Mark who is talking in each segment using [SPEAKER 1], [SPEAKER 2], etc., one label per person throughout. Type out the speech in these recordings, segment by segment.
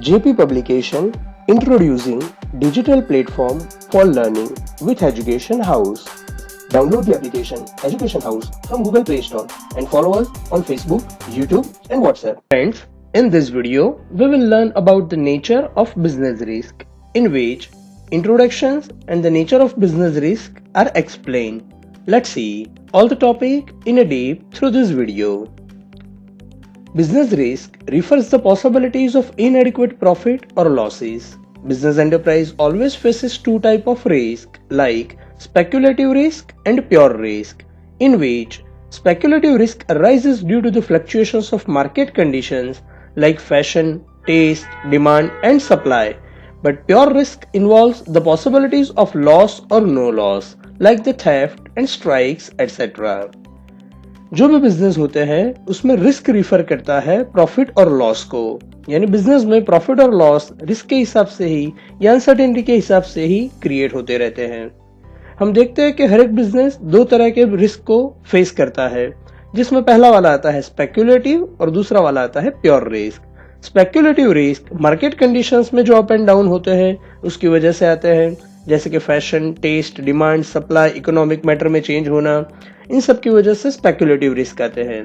[SPEAKER 1] JP Publication introducing digital platform for learning with Education House. Download the application Education House from Google Play Store and follow us on Facebook, YouTube and WhatsApp. Friends, in this video, we will learn about the nature of business risk, in which introductions and the nature of business risk are explained. Let's see all the topic in a deep through this video. Business risk refers the possibilities of inadequate profit or losses. Business enterprise always faces two types of risk, like speculative risk and pure risk, in which speculative risk arises due to the fluctuations of market conditions like fashion, taste, demand and supply. But pure risk involves the possibilities of loss or no loss, like the theft and strikes, etc. जो भी business होते हैं उसमें risk refer करता है profit और loss को, यानी बिजनेस में प्रॉफिट और लॉस रिस्क के हिसाब से ही या अनसर्टेनिटी के हिसाब से ही क्रिएट होते रहते हैं। हम देखते हैं कि हर एक बिजनेस दो तरह के रिस्क को फेस करता है, जिसमें पहला वाला आता है स्पेक्युलेटिव और दूसरा वाला आता है pure risk. Speculative risk market conditions में जो अप एंड डाउन होते हैं उसकी वजह से आते हैं, जैसे कि fashion, taste, demand, supply, economic matter में चेंज होना, इन सब की वजह से स्पेक्युलेटिव रिस्क आते हैं।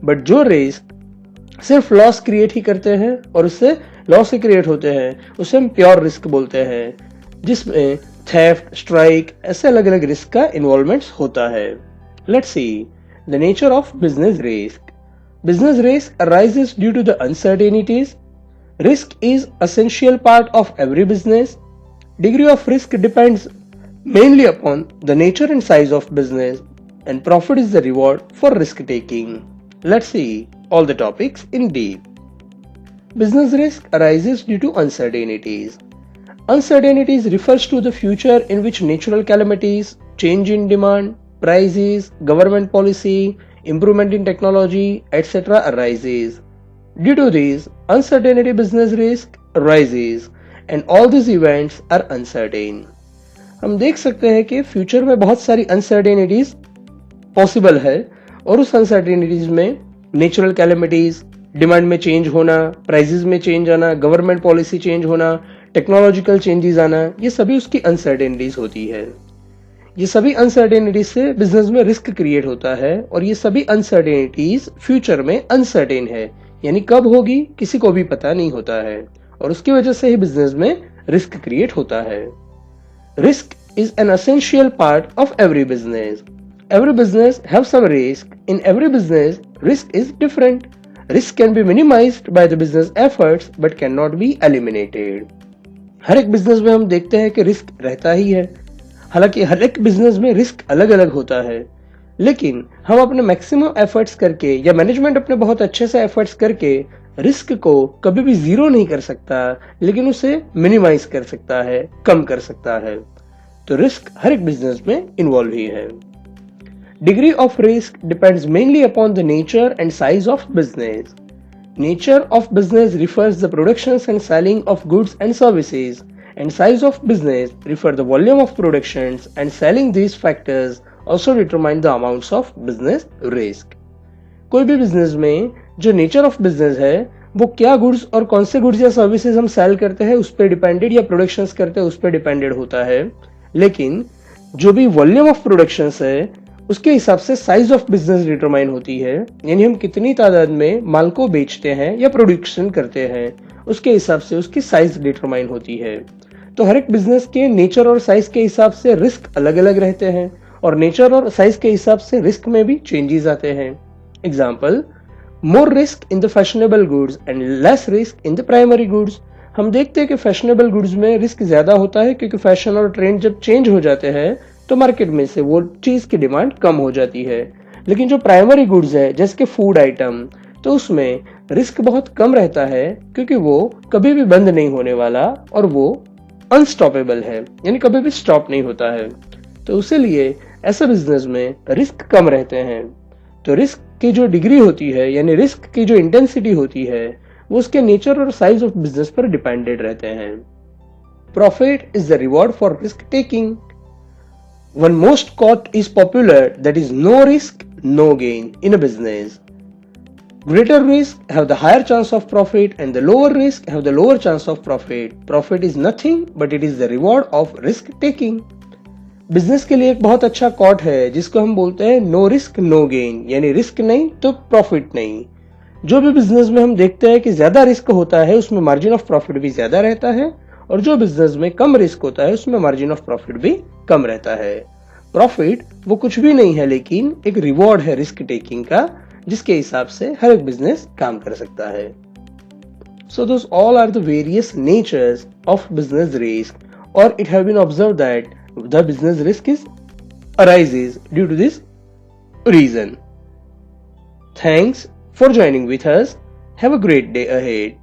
[SPEAKER 1] बट जो रिस्क सिर्फ लॉस क्रिएट ही करते हैं और उससे लॉस ही क्रिएट होते हैं उसे हम प्योर रिस्क बोलते हैं, जिसमें थेफ्ट, स्ट्राइक ऐसे अलग अलग रिस्क का इन्वॉल्वमेंट होता है। Let's see the nature of business risk. Business risk arises due to the uncertainties. Risk is essential part of every business. Degree of risk depends mainly upon the nature and size of business, and profit is the reward for risk taking. Let's see all the topics in deep. Business risk arises due to uncertainties. Uncertainties refers to the future in which natural calamities, change in demand, prices, government policy, improvement in technology, etc. arises. Due to this, uncertainty business risk arises and all these events are uncertain. हम देख सकते हैं कि future में बहुत सारी uncertainties possible है और उस अनसर्टेनिटीज में नेचुरल कैलेमिटीज, डिमांड में चेंज होना, प्राइसेस में चेंज आना, गवर्नमेंट पॉलिसी चेंज होना, टेक्नोलॉजिकल चेंजेस आना, ये सभी उसकी अनसर्टेनिटीज होती है। ये सभी अनसर्टेनिटीज से बिजनेस में रिस्क क्रिएट होता है और ये सभी अनसर्टेनिटीज फ्यूचर में अनसर्टेन है, यानी कब होगी किसी को भी पता नहीं होता है और उसकी वजह से ही बिजनेस में रिस्क क्रिएट होता है। Risk is an essential part of every business. Every business have some risk. In every business risk is different. Risk can be minimised by the business efforts but can not be eliminated. हर एक business में हम देखते हैं कि risk रहता ही है, हालांकि हर एक बिजनेस में रिस्क अलग अलग होता है, लेकिन हम अपने मैक्सिमम एफर्ट्स करके या मैनेजमेंट अपने बहुत अच्छे से एफर्ट्स करके रिस्क को कभी भी जीरो नहीं कर सकता, लेकिन उसे मिनिमाइज कर सकता है, कम कर सकता है। तो रिस्क हर एक बिजनेस में इन्वॉल्व ही है। Degree of risk depends mainly upon the nature and size of business. Nature of business refers the production and selling of goods and services, and size of business refer the volume of productions and selling. These factors also determine the amounts of business risk. कोई भी business में जो nature of business है वो क्या goods और कौन से गुड्स या सर्विसेज हम सेल करते हैं उस पर डिपेंडेड, या प्रोडक्शंस करते हैं उस पर डिपेंडेड होता है, लेकिन जो भी वॉल्यूम ऑफ प्रोडक्शंस है उसके हिसाब से साइज ऑफ बिजनेस डिटरमाइन होती है, यानी हम कितनी तादाद में माल को बेचते हैं या प्रोडक्शन करते हैं उसके हिसाब से उसकी साइज डिटरमाइन होती है। तो हर एक बिजनेस के नेचर और साइज के हिसाब से रिस्क अलग अलग रहते हैं और नेचर और साइज के हिसाब से रिस्क में भी चेंजेस आते हैं। Example, more risk in the fashionable goods and less risk in the primary goods. हम देखते हैं कि फैशनेबल गुड्स में रिस्क ज्यादा होता है क्योंकि फैशन और ट्रेंड जब चेंज हो जाते हैं तो मार्केट में से वो चीज की डिमांड कम हो जाती है, लेकिन जो प्राइमरी गुड्स है जैसे कि फूड आइटम, तो उसमें रिस्क बहुत कम रहता है क्योंकि वो कभी भी बंद नहीं होने वाला और वो अनस्टॉपेबल है, यानी कभी भी स्टॉप नहीं होता है। तो उसी लिए ऐसे बिजनेस में रिस्क कम रहते हैं। तो रिस्क की जो डिग्री होती है, यानी रिस्क की जो इंटेंसिटी होती है, वो उसके नेचर और साइज ऑफ बिजनेस पर डिपेंडेड रहते हैं। Profit is the reward for risk taking. One most quote is popular, that is no risk no gain in a business. Greater risk have the higher chance of profit and the lower risk have the lower chance of profit. Profit is nothing but it is the reward of risk taking. Business के लिए एक बहुत अच्छा cot है जिसको हम बोलते हैं नो रिस्क नो गेन, यानी रिस्क नहीं तो प्रॉफिट नहीं। जो भी बिजनेस में हम देखते हैं कि ज्यादा रिस्क होता है उसमें मार्जिन ऑफ प्रॉफिट भी ज्यादा रहता है, और जो बिजनेस में कम रिस्क होता है उसमें मार्जिन ऑफ प्रॉफिट भी कम रहता है। प्रॉफिट वो कुछ भी नहीं है लेकिन एक रिवॉर्ड है रिस्क टेकिंग का, जिसके हिसाब से हर एक बिजनेस काम कर सकता है। So those all are the various natures of business risk, or it have been observed that the business risk arises due to this reason. Thanks for joining with us. Have a great day ahead.